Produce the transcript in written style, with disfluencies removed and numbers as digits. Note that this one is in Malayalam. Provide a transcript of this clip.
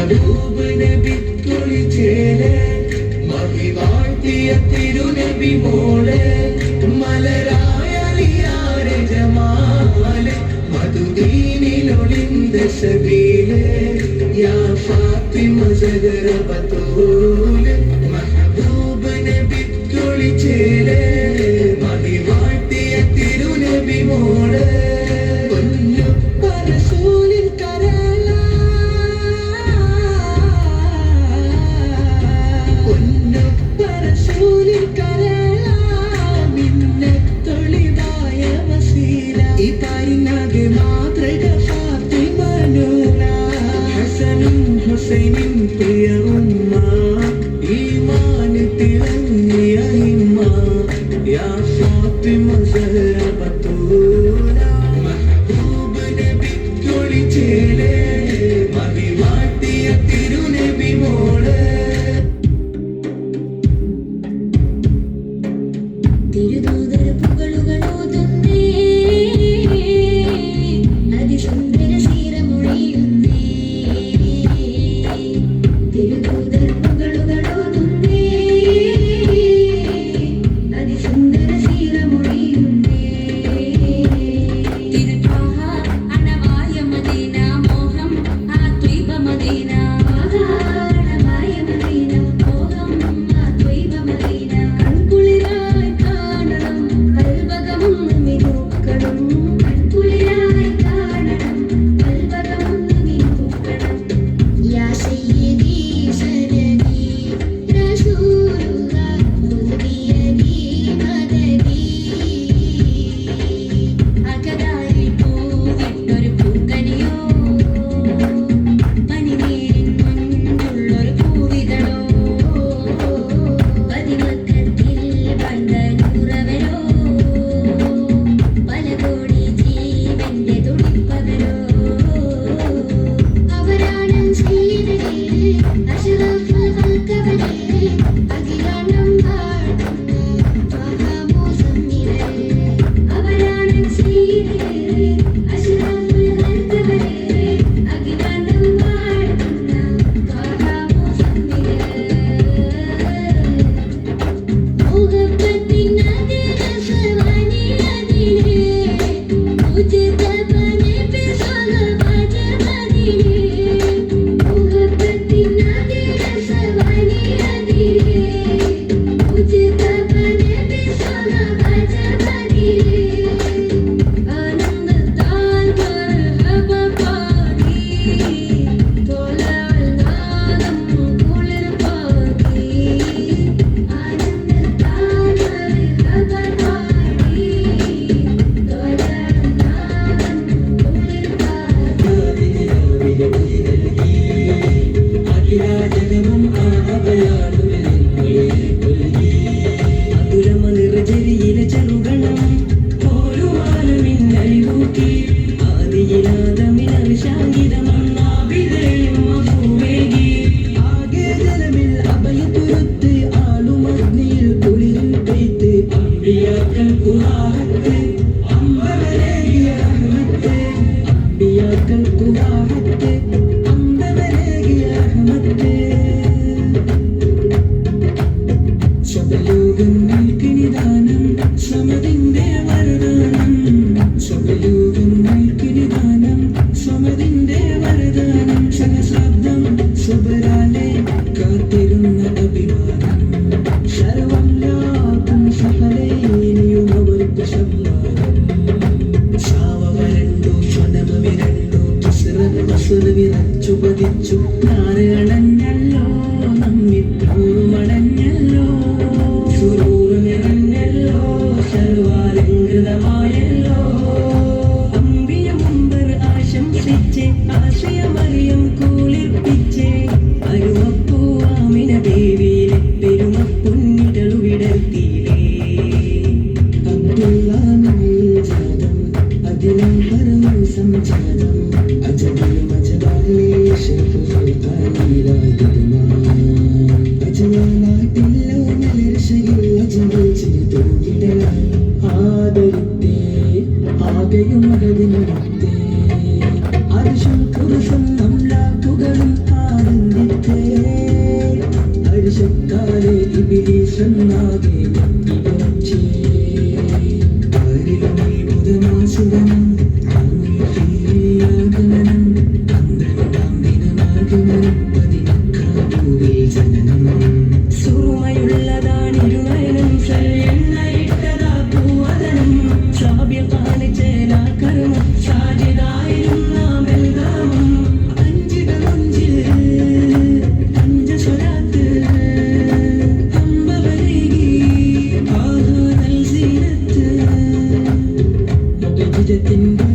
മെഹബൂബ് നബി കുളിച്ചേലെ മഹിവാഴ്ത്തിയ തിരുനബി മോളെ മലരായ ജമാലെ മധുദീനിലൊളിന്ത സബീലെ യാ ഫാത്തിമ സഹറ ബതൂൽ മെഹബൂബ് നബി കുളിച്ചേലെ മഹിവാഴ്ത്തിയ തിരുനബി മോളെ ഹുസൈനിൻ പ്രിയ ഉമ്മ ഈമാൻ തിളങ്ങിയ ഇമ്മ യാ ഫാത്തിമ സഹറ ബതൂല മെഹബൂബ് നബി കുളിച്ചേലെ മഹിവാഴ്ത്തിയ തിരുനബി മോളെ തിരുദൂതർ പുകളുകളോതുന്നേ അതിസുന്ദര സീരമൊഴിയുന്നേ തിരുദൂതർ പുകളുകളോതുന്നേ അതിസുന്ദര സീരമൊഴിയുന്നേ തിരുത്വാഹ അണവായ മദീന മോഹം ആ ത്വയ്ബ മദീന ആധാരണമായ മദീന മോഹം ആ ത്വയ്ബ മദീന കൺകുളിരായി കാണണം കൽബകമൊന്ന് മിനുക്കണം കൺകുളിരായി കാണണം കൽബകമൊന്ന് മിനുക്കണം യാ സയ്യിദി സനദി റസൂലുള്ളാഹ് ഖുദ്ബിയദി മദദി അകതാരിൽ പൂവിട്ടൊരു പൂക്കനിയോ പനിനീരിൻ മുൻപുള്ളൊരു പൂവിതളോ പതിമക്കത്തിൽ പന്തനൂറവരോ പല കോടി ജീവന്റെ തുടിപ്പവരോ അവരാണ് സയ്യിദേ അഷ്റഫ് ഖൽഖവരേ അഖിലാണ്ടം വാഴ്ത്തുന്ന ത്വഹ മുസമ്മിലേ അവരാണ് സയ്യിദേ അഷ്റഫ് ഖൽഖവരേ അഖിലാണ്ടം വാഴ്ത്തുന്ന ത്വഹ മുസമ്മിലേ മുഹബ്ബത്തിൻ അതിരസവാനി അതിലേ മുജ്തബനെ ബിസലബത മദീനേ മുഹബ്ബത്തിൻ അതിരസവാനി അതിലേ മുജ്തബനെ ബിസലബത മദീനേ ആനന്ദത്താൽ മർഹബ പാടി തൊലഅൽ നാദം കുളിർ പാടി ആനന്ദത്താൽ മർഹബ പാടി തൊലഅൽ നാദം കുളിർ പാടി അഖിലാജനവും അതുരമനിറചെരിയിലെ ചെറുകണം ഓരുവാനുമിന്നലിവൂക്കി ആദിയിലാദമിനർശാങ്കിതമന്നാവിതയും അപൂവേകി ആകെ ജലമിൽ അഭയതുരുത്ത് ആളുമഗ്നിയിൽ കുളിരിൽ പെയ്ത്ത് അമ്പിയാക്കൾ കുറാഹത്ത് അമ്പവരേകിയ റഹ്മത്ത് അമ്പിയാക്കൾ കുറാഹത്ത് അമ്പവരേകിയ റഹ്മത്ത് സ്വബലോകങ്ങൾക്ക് നിദാനം സമതിന്റെ വരദാനം സ്വബലോകങ്ങൾക്ക് നിദാനം സമതിന്റെ വരദാനം സഹസ്രാബ്ദം സ്വബരാലെ കാത്തിരുന്ന അഭിമാനം സർവം യാക്കും സഫലേനിയും അവർക്ക് സമ്മാനം സാവവരണ്ടു സ്വനമവിരണ്ടു തുസ്ര വിറച്ചു പതിച്ചു നാരകളഞ്ഞല്ലോ നമ്മിത്രൂറുമടഞ്ഞല്ലോ സുരൂറുനിറഞ്ഞല്ലോ സർവാലങ്കൃതമായല്ലോ അമ്പിയ മുമ്പർ ആശംസിച്ച് ആശയമറിയം കുളിർപ്പിച്ച് അരുമപ്പൂ ആമിന ദേവിയിലെ പെരുമപ്പൊന്നിടളു വിടർത്തിയിലേ അബ്ദുള്ള ജാതം അതിലും പരമം സംജാതം അജബിലും അജബാലേ അജമാനാട്ടില്ലോ മലർശയിൽ അജമൽ ചെയ്തു വിടലാൻ ആദരിത്തേ ആകെയും മകതിനടുത്തേ അർശം കുറുസും അംലാക്കുകളും ആടുന്ന രാഷ്ട്രനാകെ പൊട്ടിമുളച്ചേ. ആരിലുമേ ബുധമാസുരനും ആഗമനം പന്ത്രണ്ടാം ദിനമാഗമനം പതിനക്കാവൂരിൽ ജനനം. സുറുമയുള്ളതാണിരുനയനം എണ്ണയിട്ടതാ പൂവതനം ശ്രാവ്യ കാണിച്ചേലാകർമ്മം സാജിതായിരുന്ന മെൽനാമം അഞ്ചിട മൊഞ്ചിൽ പഞ്ചസ്വരാത്ത് അമ്പവരേകി ആഹാനൽ സീനത്ത് മുഖജിതത്തിൻ്റെ